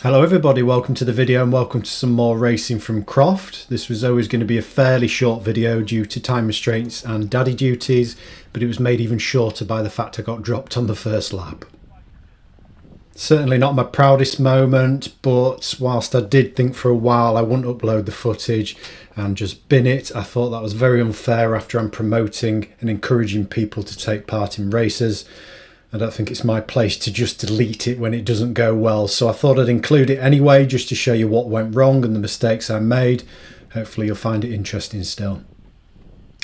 Hello everybody, welcome to the video and welcome to some more racing from Croft. This was always going to be a fairly short video due to time restraints and daddy duties, but it was made even shorter by the fact I got dropped on the first lap. Certainly not my proudest moment, but whilst I did think for a while I wouldn't upload the footage and just bin it, I thought that was very unfair after I'm promoting and encouraging people to take part in races. I don't think it's my place to just delete it when it doesn't go well, so I thought I'd include it anyway just to show you what went wrong and the mistakes I made. Hopefully you'll find it interesting still.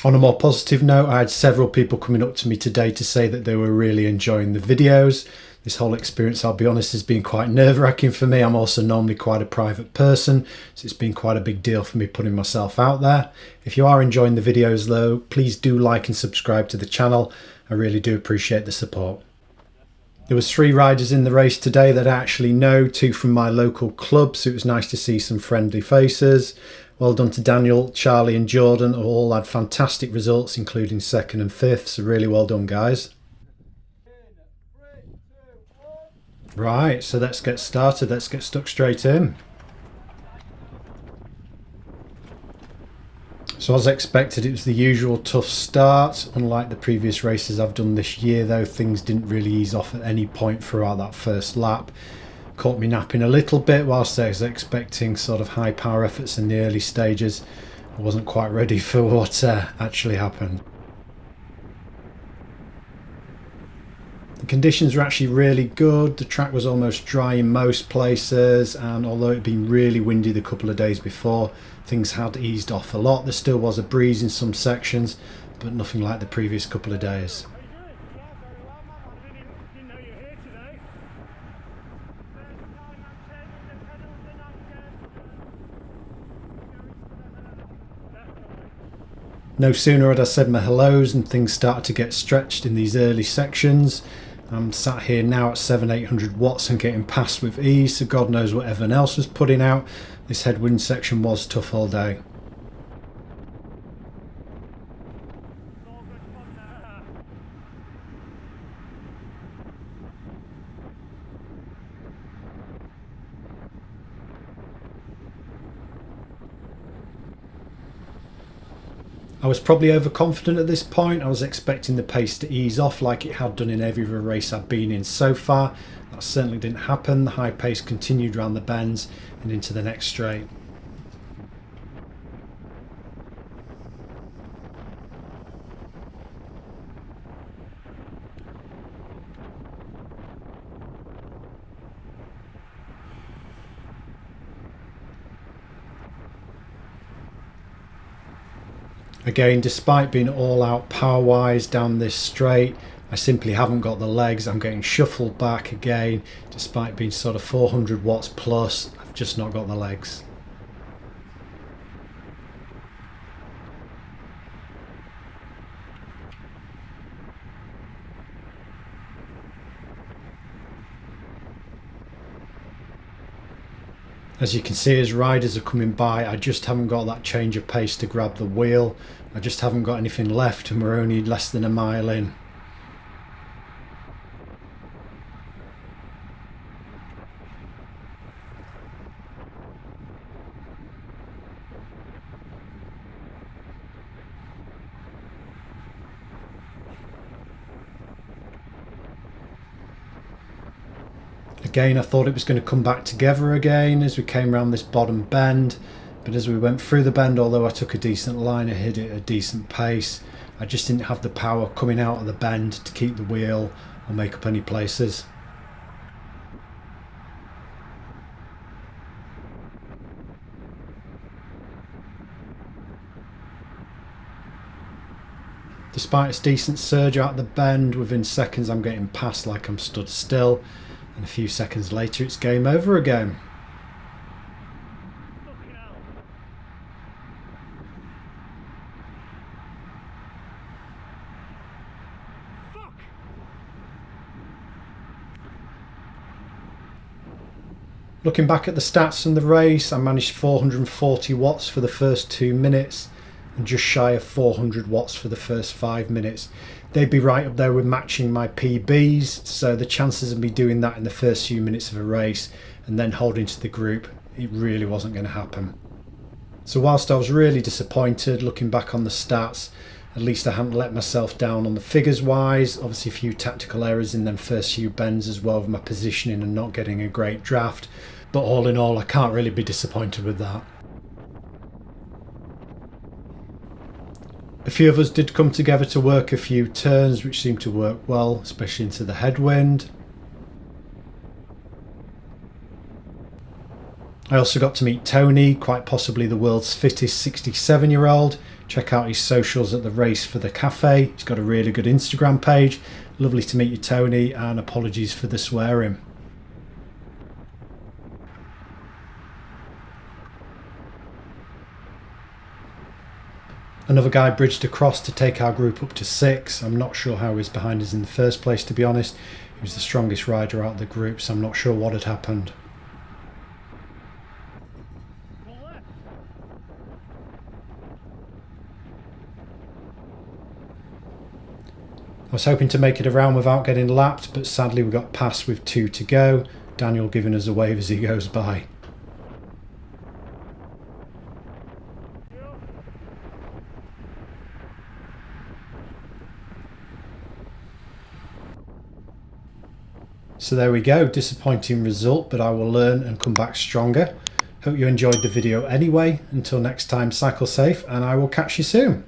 On a more positive note, I had several people coming up to me today to say that they were really enjoying the videos. This whole experience, I'll be honest, has been quite nerve-wracking for me. I'm also normally quite a private person, so it's been quite a big deal for me putting myself out there. If you are enjoying the videos though, please do like and subscribe to the channel. I really do appreciate the support. There was 3 riders in the race today that I actually know, 2 from my local club, so it was nice to see some friendly faces. Well done to Daniel, Charlie and Jordan, who all had fantastic results, including 2nd and 5th, so really well done guys. Right, so let's get started, let's get stuck straight in. So as expected, it was the usual tough start. Unlike the previous races I've done this year though, things didn't really ease off at any point throughout that first lap. Caught me napping a little bit whilst I was expecting sort of high power efforts in the early stages. I wasn't quite ready for what actually happened. The conditions were actually really good. The track was almost dry in most places, and although it had been really windy the couple of days before, things had eased off a lot. There still was a breeze in some sections, but nothing like the previous couple of days. No sooner had I said my hellos and things started to get stretched in these early sections. I'm sat here now at 700-800 watts and getting past with ease, so God knows what everyone else was putting out. This headwind section was tough all day. I was probably overconfident at this point. I was expecting the pace to ease off like it had done in every other race I've been in so far. That certainly didn't happen. The high pace continued around the bends and into the next straight. Again, despite being all out power wise down this straight, I simply haven't got the legs. I'm getting shuffled back again, despite being sort of 400 watts plus. I've just not got the legs. As you can see, as riders are coming by, I just haven't got that change of pace to grab the wheel. I just haven't got anything left and we're only less than a mile in. Again, I thought it was going to come back together again as we came around this bottom bend, but as we went through the bend, although I took a decent line, I hit it at a decent pace. I just didn't have the power coming out of the bend to keep the wheel or make up any places. Despite its decent surge out the bend, within seconds I'm getting past like I'm stood still. And a few seconds later it's game over again. Looking back at the stats from the race, I managed 440 watts for the first 2 minutes and just shy of 400 watts for the first 5 minutes. They'd be right up there with matching my PBs, so the chances of me doing that in the first few minutes of a race and then holding to the group, it really wasn't going to happen. So whilst I was really disappointed looking back on the stats, at least I hadn't let myself down on the figures wise. Obviously a few tactical errors in them first few bends as well with my positioning and not getting a great draft. But all in all, I can't really be disappointed with that. A few of us did come together to work a few turns which seemed to work well, especially into the headwind. I also got to meet Tony, quite possibly the world's fittest 67-year-old. Check out his socials at the Race for the Cafe. He's got a really good Instagram page. Lovely to meet you, Tony, and apologies for the swearing. Another guy bridged across to take our group up to 6. I'm not sure how he was behind us in the first place, to be honest. He was the strongest rider out of the group, so I'm not sure what had happened. I was hoping to make it around without getting lapped, but sadly we got past with 2 to go. Daniel giving us a wave as he goes by. So there we go, disappointing result, but I will learn and come back stronger. Hope you enjoyed the video anyway. Until next time, cycle safe, and I will catch you soon.